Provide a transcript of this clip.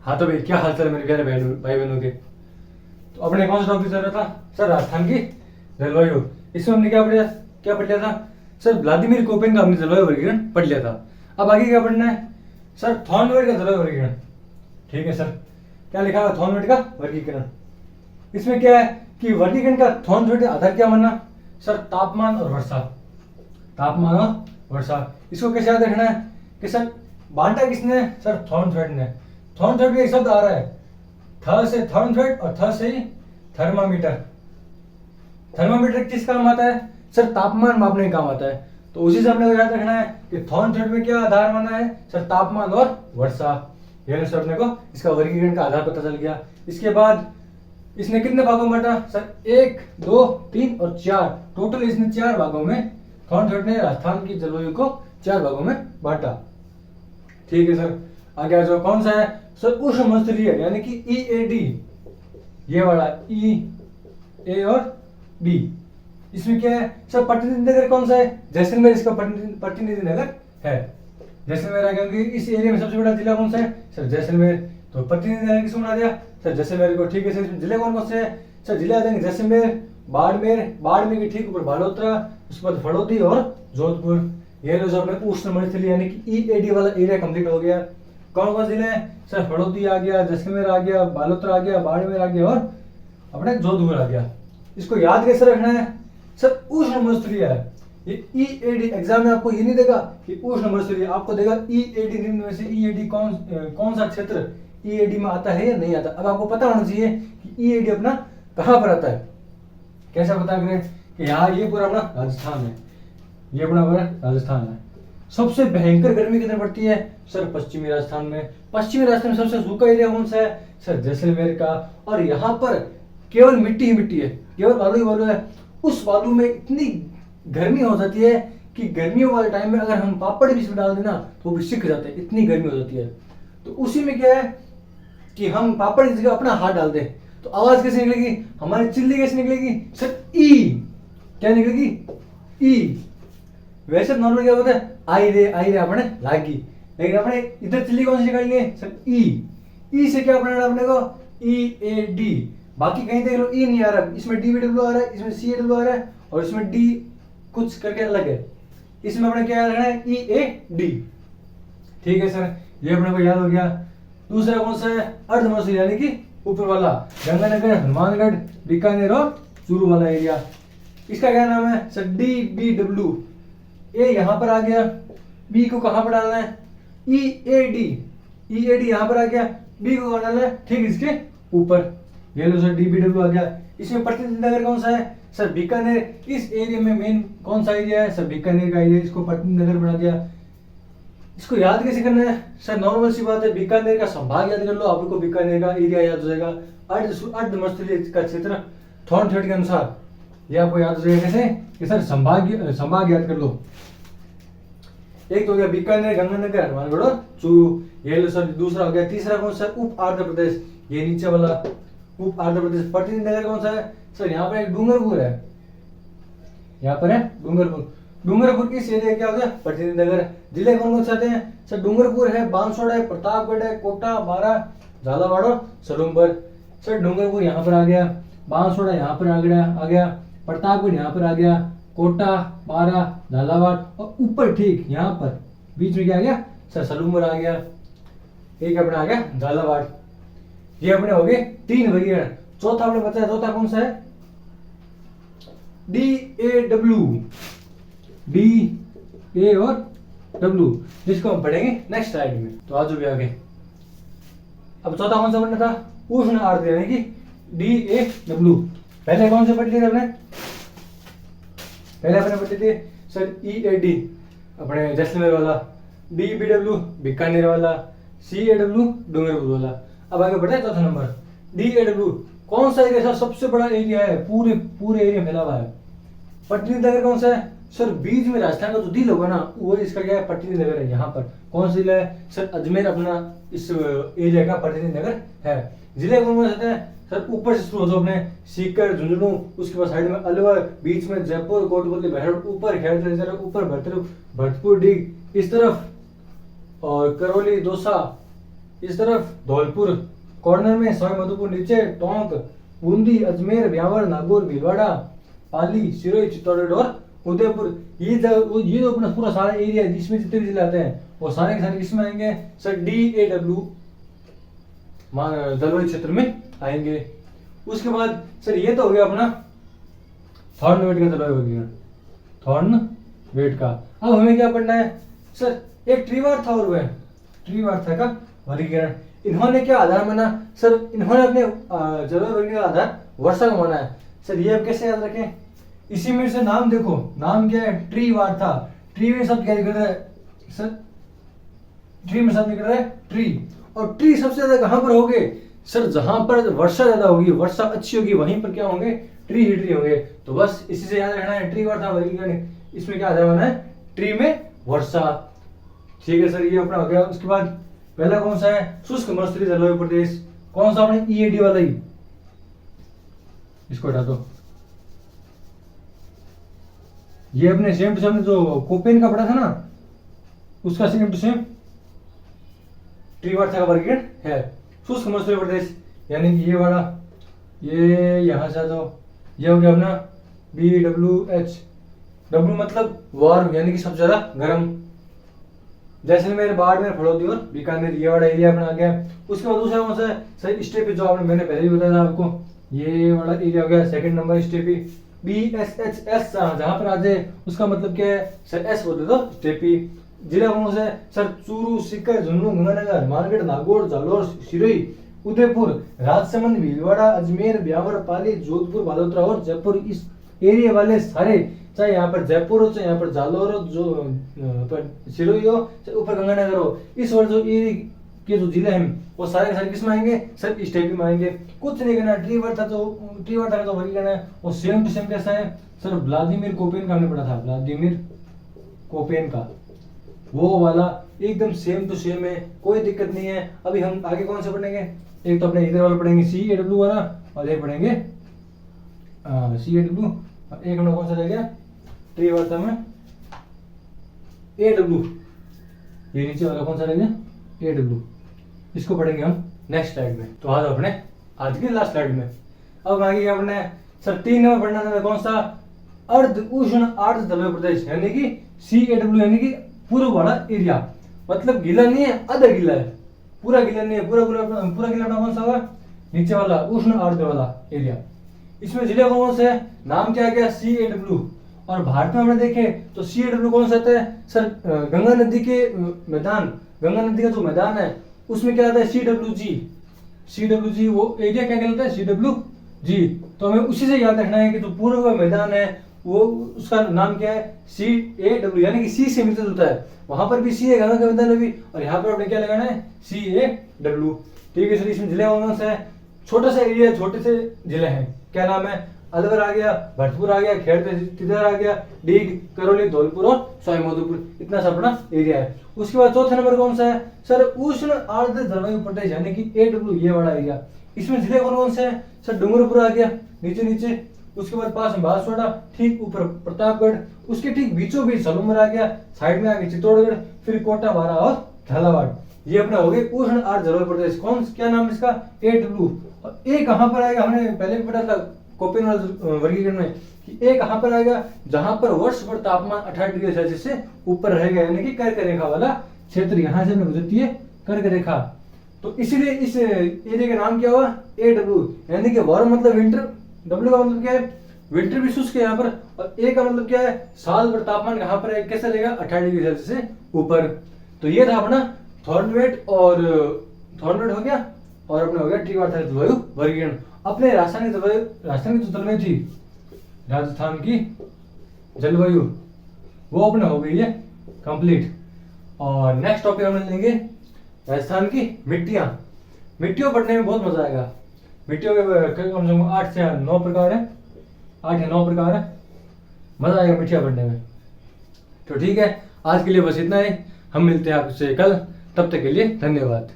हाँ तो भाई क्या हाल चाल है मेरे प्यारे भाई बहनों के। तो अपने कौन सा टॉपिक चल रहा था सर? राजस्थान की जलवायु। इसमें हमने क्या पढ़ लिया था सर? व्लादिमीर कोपेन का हमने जलवायु वर्गीकरण पढ़ लिया था। अब आगे क्या पढ़ना है सर? थॉर्नवेट का जलवायु वर्गीकरण। ठीक है सर, क्या लिखा है थॉर्नवेट का वर्गीकरण? इसमें क्या है कि वर्गीकरण का थॉर्नवेट आधार क्या माना सर? तापमान और वर्षा। तापमान और वर्षा, इसको कैसे याद रखना है कि सर बांटा किसने सर? थॉर्नवेट ने। थॉर्नवेट का एक शब्द आ रहा है, थ से थॉर्नवेट और थ से ही थर्मामीटर। थर्मामीटर किस काम आता है सर? तापमान मापने के काम आता है। तो उसी से हमने याद रखना है कि थॉर्नवेट में क्या आधार माना है सर? तापमान और वर्षा। ये सर अपने को इसका वर्गीकरण का आधार पता चल गया। इसके बाद इसने कितने भागों में बांटा सर? 1, 2, 3 और 4। टोटल इसने 4 भागों में, थॉर्नवेट ने राजस्थान की जलवायु को 4 भागों में बांटा। ठीक है सर, आगे जो कौन सा है सर? उष्णमंडलीय यानी कि ईएडी, ये वाला ई ए और डी। इसमें क्या है सर? प्रतिनिधि नगर कौन सा है? जैसलमेर इसका प्रतिनिधि नगर है। जैसलमेर आ गया, क्योंकि इस एरिया में सबसे बड़ा जिला कौन सा है सर? जैसलमेर। तो प्रतिनिधि नगर किसको बना दिया सर? जैसलमेर को। ठीक है सर, इसमें जिले कौन कौन से हैं सर? जिले आ जाएंगे जैसलमेर, बाड़मेर के ठीक ऊपर बालोतरा, उसके बाद फड़ौदी और जोधपुर। ये जो अपने उष्णमंडलीय यानी कि ईएडी वाला एरिया कंप्लीट हो गया। कौन कौन जिले हैं सर? फड़ौदी आ गया, जैसलमेर आ गया, बालोतरा आ गया, बाड़मेर आ गया और अपने जोधपुर आ गया। इसको याद कैसे रखना है सर? उष्णमंडलीय है ये ईएडी। एग्जाम में आपको ये नहीं देगा कि उष्णमंडलीय, आपको देगा ईएडी। निम्न में से ईएडी कौन सा क्षेत्र ईएडी में आता है या नहीं आता। अब आपको पता होना चाहिए कि ईएडी अपना कहाँ पर आता है। कैसे पता करें कि यहाँ ये पूरा अपना राजस्थान है, ये अपना पूरा राजस्थान है। सबसे भयंकर गर्मी किधर पड़ती है सर? पश्चिमी राजस्थान में। पश्चिमी राजस्थान में सबसे सूखा एरिया कौन सा है सर? जैसलमेर का। और यहाँ पर केवल मिट्टी ही मिट्टी है, केवल बालू ही बालू है। उस बालू में इतनी गर्मी हो जाती है कि गर्मियों वाले टाइम में अगर हम पापड़ भी इसमें डाल देना तो वो भी सिक जाते हैं, इतनी गर्मी हो जाती है। तो उसी में क्या है कि हम पापड़ की जगह अपना हाथ डाल दें तो आवाज कैसे निकलेगी? हमारी चिल्ली कैसे निकलेगी सर? ई। क्या निकलेगी? ई। वैसे नॉर्मल क्या होता है? आई रे अपने लागी, लेकिन अपने इधर चिल्ली कौन सी निकालनी है सर? ई। ई से क्या बनाना अपने को? ई ए डी। बाकी कहीं देख लो ई नहीं आ रहा, इसमें डी बी डब्ल्यू आ रहा है, इसमें सी ए डब्ल्यू आ रहा है और इसमें डी कुछ करके अलग है। इसमें अपने क्या रखना है? ई ए डी। ठीक है सर, ये अपने को याद हो गया। दूसरा कौन सा है? अर्धमौसमी यानी कि ऊपर वाला, गंगानगर, हनुमानगढ़, बीकानेर और चूरू वाला एरिया। इसका क्या नाम है सर? D B W. ए यहाँ पर आ गया, बी को कहाँ पर डालना है? ई A D. E A D यहाँ पर आ गया, बी को कहाँ डालना है? ठीक इसके ऊपर। ये लो सर डी बी डब्ल्यू आ गया। इसमें प्रतिनिधि नगर कौन सा है सर? बीकानेर। इस एरिया में मेन कौन सा एरिया है सर? बीकानेर का एरिया, इसको प्रतिनिधि नगर बना दिया। इसको याद कैसे करना है सर? नॉर्मल सी बात है, बीकानेर का संभाग याद कर लो, आपको बीकानेर का एरिया याद हो जाएगा। अर्धमस्तलीय का क्षेत्र थॉर्नवेट के अनुसार ये आपको याद हो जाएगा। कैसे कि सर संभाग याद कर लो। एक तो हो गया बीकानेर, गंगानगर, हनुमानगढ़ और चूरू। ये लो सर दूसरा हो गया। तीसरा कौन सा? उप आंध्र प्रदेश, ये नीचे वाला उप आंध्र प्रदेश। प्रतिनिधि नगर कौन सा है सर? यहाँ पर एक डूंगरपुर है, यहाँ पर है डूंगरपुर। डूंगरपुर इस एरिया क्या हो गया? प्रतिनिधि नगर। जिले कौन कौन से आते हैं सर? डूंगरपुर है, बांसवाड़ा है, प्रतापगढ़ है, कोटा, बारा, झालावाड़ और सलूमपुर। सर डूंगरपुर यहाँ पर आ गया, बांसवाड़ा यहाँ पर आ गया, प्रतापगढ़ यहाँ पर आ गया, कोटा, बारा, झालावाड़ और ऊपर ठीक यहाँ पर बीच में क्या आ गया सर? सलूमपुर आ गया। एक अपना आ गया झालावाड़। ये अपने हो गए 3 वर्गीकरण। चौथा आपने बताया, चौथा कौन सा है? D A W. D A और डब्ल्यू, जिसको हम पढ़ेंगे नेक्स्ट स्लाइड में। तो आज भी आगे अब चौथा कौन सा पढ़ना था? उष्ण आर्द्र यानी कि डी ए डब्ल्यू। पहले कौन से पढ़ लिए थे अपने? पहले अपने पढ़ते थे सर ई ए डी अपने जैसलमेर वाला, डी बी डब्ल्यू बीकानेर वाला, सी ए डब्ल्यू डूंगरपुर वाला। अब आगे बढ़े चौथा नंबर डी ए डब्ल्यू। कौन सा एरिया सबसे बड़ा एरिया है? पूरे एरिया फैला हुआ है। प्रतिनिधि नगर कौन सा है सर? बीच में राजस्थान का जो दिल होगा ना वो इसका क्या है? प्रतिनिधि नगर है। यहाँ पर कौन सा जिला है सर? अजमेर अपना इस एरिया का प्रतिनिधि नगर है। जिले कौन कौन से हैं सर? ऊपर से शुरू हो जाओ अपने सीकर, झुंझुनू, उसके बाद साइड में अलवर, बीच में जयपुर, कोटपुतली, बहरौल, ऊपर खैर, ऊपर भरतपुर, डीग इस तरफ, और करौली, दौसा, इस तरफ धौलपुर, कॉर्नर में सवाई माधोपुर, नीचे टोंक, बूंदी, अजमेर, ब्यावर, नागौर, भीलवाड़ा, पाली, सिरोही, चित्तौड़गढ़ और उदयपुर। ये जो अपना पूरा सारा एरिया है जिसमें जितने भी जिले आते हैं वो सारे के सारे किसमें आएंगे सर, DAW जलवायु क्षेत्र में आएंगे। उसके बाद सर ये तो हो गया अपना थॉर्नवेट का जलवायु वर्गीकरण, थॉर्नवेट का। अब हमें क्या पढ़ना है सर, एक ट्रीवार्था और वह ट्रीवार्था का वर्गीकरण। इन्होंने क्या आधार माना सर, इन्होंने अपने जलवायु वर्गीकरण का आधार वर्षा को माना है सर। ये अब कैसे याद रखें, इसी में से नाम देखो, नाम क्या है ट्रीवार्था। ट्री में शब्द क्या निकल रहा है सर, ट्री में शब्द निकल रहा है ट्री। और ट्री सबसे ज्यादा कहां पर होंगे सर, जहां पर वर्षा ज्यादा होगी, वर्षा अच्छी होगी, वहीं पर क्या होंगे ट्री ही ट्री होंगे। तो बस इसी से याद रखना है ट्रीवार्था वर्गीकरण। इसमें क्या आधार माना है, ट्री में वर्षा। ठीक है सर, ये अपना हो गया। उसके बाद पहला कौन सा है, शुष्क मरुस्थलीय जलवायु प्रदेश। कौन सा अपने EAD वाला ही, इसको हटा दो। ये अपने सेम टू सेम जो कोपेन का पढ़ा था ना, उसका सेम टू सेम ट्रीवार्था का वर्गीकरण है। शुष्क मरुस्थलीय प्रदेश यानी कि ये वाला, ये यहां से तो ये हो गया अपना BWH। W मतलब वार्म यानी कि सबसे ज्यादा गर्म, जैसलमेर, बाड़मेर, फड़ौदी और बीकानेर, ये वाला एरिया अपना आ गया। उसके बाद दूसरा कौन सा है सर, स्टेपी, जो आपने मैंने पहले भी बताया था आपको, ये वाला एरिया हो गया सेकंड नंबर स्टेपी। BSHS जहां पर आ जाए उसका मतलब क्या है सर, S बोल दे दो स्टेपी। जिला कौन सा है सर, चूरू, सीकर, झुंझुनू, गंगानगर, मारगढ़, नागौर, जालोर, सिरोही, उदयपुर, राजसमंद, भीलवाड़ा, अजमेर, ब्यावर, पाली, जोधपुर, बालोतरा और जयपुर। इस एरिया वाले सारे, चाहे यहाँ पर जयपुर हो, चाहे यहाँ पर जालोर हो, जो पर सिरोही हो, चाहे ऊपर गंगानगर हो, इस वर्ष जो एरिया के जो जिले हैं वो सारे के सारे किस में आएंगे सर, स्टेपी में आएंगे। कुछ नहीं करना, ट्रीवार्था का जो वर्गीकरण है वो सेम टू सेम कैसा है सर, व्लादिमीर कोपेन का हमने पढ़ा था, व्लादिमीर कोपेन का वो वाला एकदम सेम टू सेम है, कोई दिक्कत नहीं है। अभी हम आगे कौन सा पढ़ेंगे, एक तो अपने इधर वाला पढ़ेंगे CAW वाला, और एक पढ़ेंगे CAW, और एक हम कौन सा रह गया ट्रीवार्था में AW, ये नीचे वाला कौन सा रह गया AW। इसको पढ़ेंगे हम नेक्स्ट स्लाइड में। तो आज अपने आज की लास्ट स्लाइड में अब आगे क्या पढ़ना है सर, 3 नंबर पढ़ना था कौन सा, अर्ध उष्ण आर्द्र जलवायु प्रदेश यानी कि CAW, यानी कि पूर्व वाला एरिया। मतलब गीला नहीं है, आधा गीला है, पूरा गीला नहीं है, पूरा गीला अपना कौन सा हुआ नीचे वाला उष्ण आर्द्र वाला एरिया। इसमें जिले कौन से है, नाम क्या गया CAW। और भारत में हमने देखे तो CAW कौन सा आता है सर, गंगा नदी के मैदान, गंगा नदी का जो मैदान है उसमें क्या आता है CWG। वो एरिया क्या कहलाता है CWG। तो हमें उसी से याद रखना है कि जो पूर्व का मैदान है वो उसका नाम क्या है CAW, यानी कि C से मिलता जुलता है। वहां पर भी C है, गंगा के मैदान में भी, और यहाँ पर आपने क्या लगाना है CAW। ठीक है सर, इसमें जिले कौन से है, छोटा सा एरिया, छोटे से जिले हैं। क्या नाम है, अलवर आ गया, भरतपुर आ गया, खेड़ तिधर आ गया, डीग, करौली, धौलपुर और सवाई माधोपुर, इतना सा बड़ा एरिया है। उसके बाद चौथा नंबर कौन सा है सर, उष्ण आर्द्र जलवायु प्रदेश यानी कि AW, ये वाला एरिया। इसमें जिले कौन कौन से हैं सर, डूंगरपुर आ गया नीचे, उसके बाद पास में बांसवाड़ा, ठीक ऊपर प्रतापगढ़, उसके ठीक बीचों बीच सलूमर आ गया, साइड में आ गया चित्तौड़गढ़, फिर कोटा, बारा और झालावाड़। ये अपना हो गए उष्ण आर्द्र जलवायु प्रदेश। कौन क्या नाम इसका AW। और ए कहां पर आएगा, हमने पहले भी पढ़ा था कोपेन वर्गीकरण में कि ए कहां पर आएगा, जहां पर वर्ष भर तापमान 18 डिग्री सेल्सियस से ऊपर रहेगा, यानी कि कर्क रेखा वाला क्षेत्र, यहां से हमें गुजरती है कर्क रेखा। तो इसीलिए इस एरिया का नाम क्या हुआ AW, यानी कि वार्म मतलब विंटर, W का मतलब क्या है विंटर भी शुष्क है यहाँ पर, और ए का मतलब क्या है साल भर तापमान कहां पर है, कैसा रहेगा 18 डिग्री सेल्सियस से ऊपर। तो ये था अपना थॉर्नवेट हो गया, और अपना हो गया ट्रीवार्था जलवायु वर्गीकरण। अपने राजस्थान की जलवायु थी, राजस्थान की जलवायु, वो अपने हो गई है कंप्लीट। और नेक्स्ट टॉपिक हम लेंगे राजस्थान की मिट्टियों पढ़ने में बहुत मजा आएगा। मिट्टियों के कम से कम 8 से 9 प्रकार है, 8 या 9 प्रकार है, मजा आएगा मिट्टियां पढ़ने में। तो ठीक है, आज के लिए बस इतना ही, हम मिलते हैं आपसे कल, तब तक के लिए धन्यवाद।